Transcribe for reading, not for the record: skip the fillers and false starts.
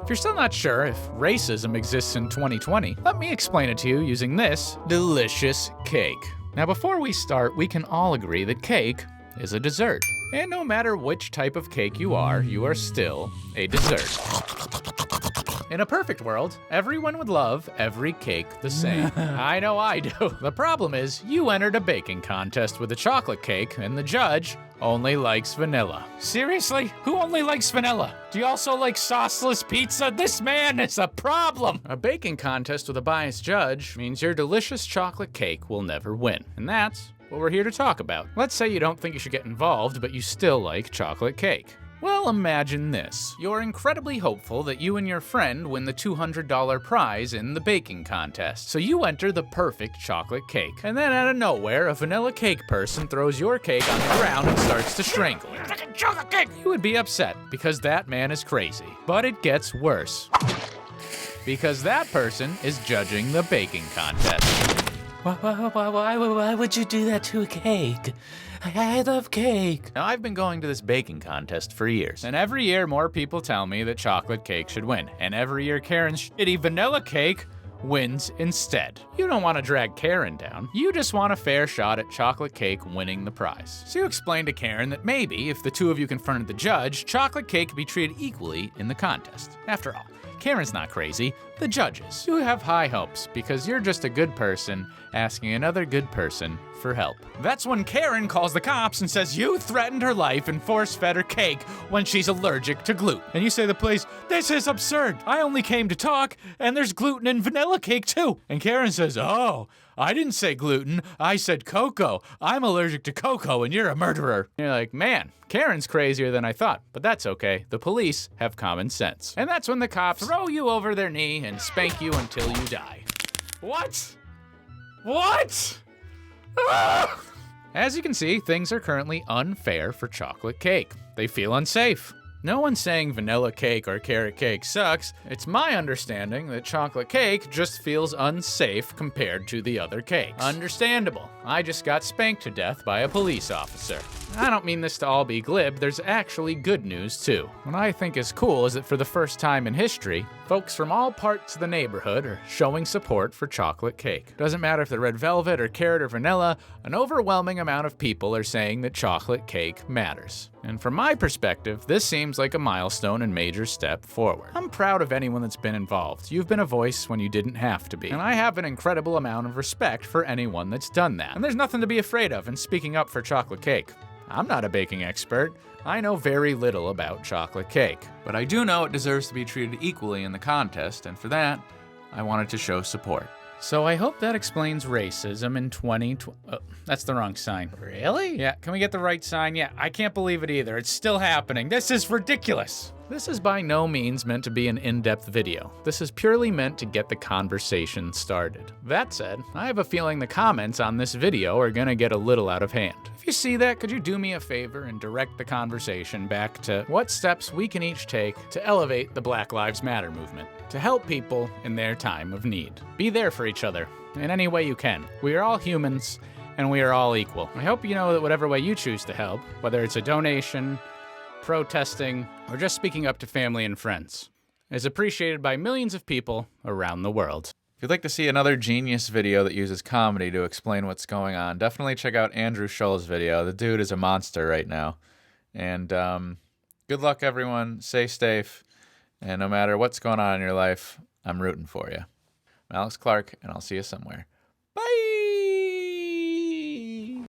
If you're still not sure if racism exists in 2020, let me explain it to you using this delicious cake. Now before we start, we can all agree that cake is a dessert. And no matter which type of cake you are still a dessert. In a perfect world, everyone would love every cake the same. I know I do. The problem is, you entered a baking contest with a chocolate cake, and the judge only likes vanilla. Seriously? Who only likes vanilla? Do you also like sauceless pizza? This man is a problem! A baking contest with a biased judge means your delicious chocolate cake will never win. And that's what we're here to talk about. Let's say you don't think you should get involved, but you still like chocolate cake. Well, imagine this. You're incredibly hopeful that you and your friend win the $200 prize in the baking contest. So you enter the perfect chocolate cake. And then out of nowhere, a vanilla cake person throws your cake on the ground and starts to strangle it. Chocolate cake! You would be upset because that man is crazy. But it gets worse. Because that person is judging the baking contest. Why would you do that to a cake? I love cake. Now, I've been going to this baking contest for years, and every year more people tell me that chocolate cake should win, and every year Karen's shitty vanilla cake wins instead. You don't want to drag Karen down. You just want a fair shot at chocolate cake winning the prize. So you explain to Karen that maybe if the two of you confronted the judge, chocolate cake could be treated equally in the contest. After all, Karen's not crazy, the judge is. You have high hopes because you're just a good person asking another good person for help. That's when Karen calls the cops and says you threatened her life and force-fed her cake when she's allergic to gluten. And you say to the police, "This is absurd. I only came to talk, and there's gluten in vanilla cake too." And Karen says, "Oh, I didn't say gluten, I said cocoa. I'm allergic to cocoa and you're a murderer." And you're like, man, Karen's crazier than I thought, but that's okay. The police have common sense. And that's when the cops throw you over their knee and spank you until you die. What? What? Ah! As you can see, things are currently unfair for chocolate cake. They feel unsafe. No one's saying vanilla cake or carrot cake sucks. It's my understanding that chocolate cake just feels unsafe compared to the other cakes. Understandable. I just got spanked to death by a police officer. I don't mean this to all be glib, there's actually good news too. What I think is cool is that for the first time in history, folks from all parts of the neighborhood are showing support for chocolate cake. Doesn't matter if they're red velvet or carrot or vanilla, an overwhelming amount of people are saying that chocolate cake matters. And from my perspective, this seems like a milestone and major step forward. I'm proud of anyone that's been involved. You've been a voice when you didn't have to be. And I have an incredible amount of respect for anyone that's done that. And there's nothing to be afraid of in speaking up for chocolate cake. I'm not a baking expert. I know very little about chocolate cake. But I do know it deserves to be treated equally in the contest, and for that, I wanted to show support. So I hope that explains racism in 2020. Oh, that's the wrong sign. Really? Yeah, can we get the right sign? Yeah, I can't believe it either. It's still happening. This is ridiculous. This is by no means meant to be an in-depth video. This is purely meant to get the conversation started. That said, I have a feeling the comments on this video are gonna get a little out of hand. If you see that, could you do me a favor and direct the conversation back to what steps we can each take to elevate the Black Lives Matter movement, to help people in their time of need. Be there for each other in any way you can. We are all humans and we are all equal. I hope you know that whatever way you choose to help, whether it's a donation, protesting, or just speaking up to family and friends, is appreciated by millions of people around the world. If you'd like to see another genius video that uses comedy to explain what's going on, definitely check out Andrew Scholl's video. The dude is a monster right now. And good luck, everyone. Stay safe. And no matter what's going on in your life, I'm rooting for you. I'm Alex Clark, and I'll see you somewhere.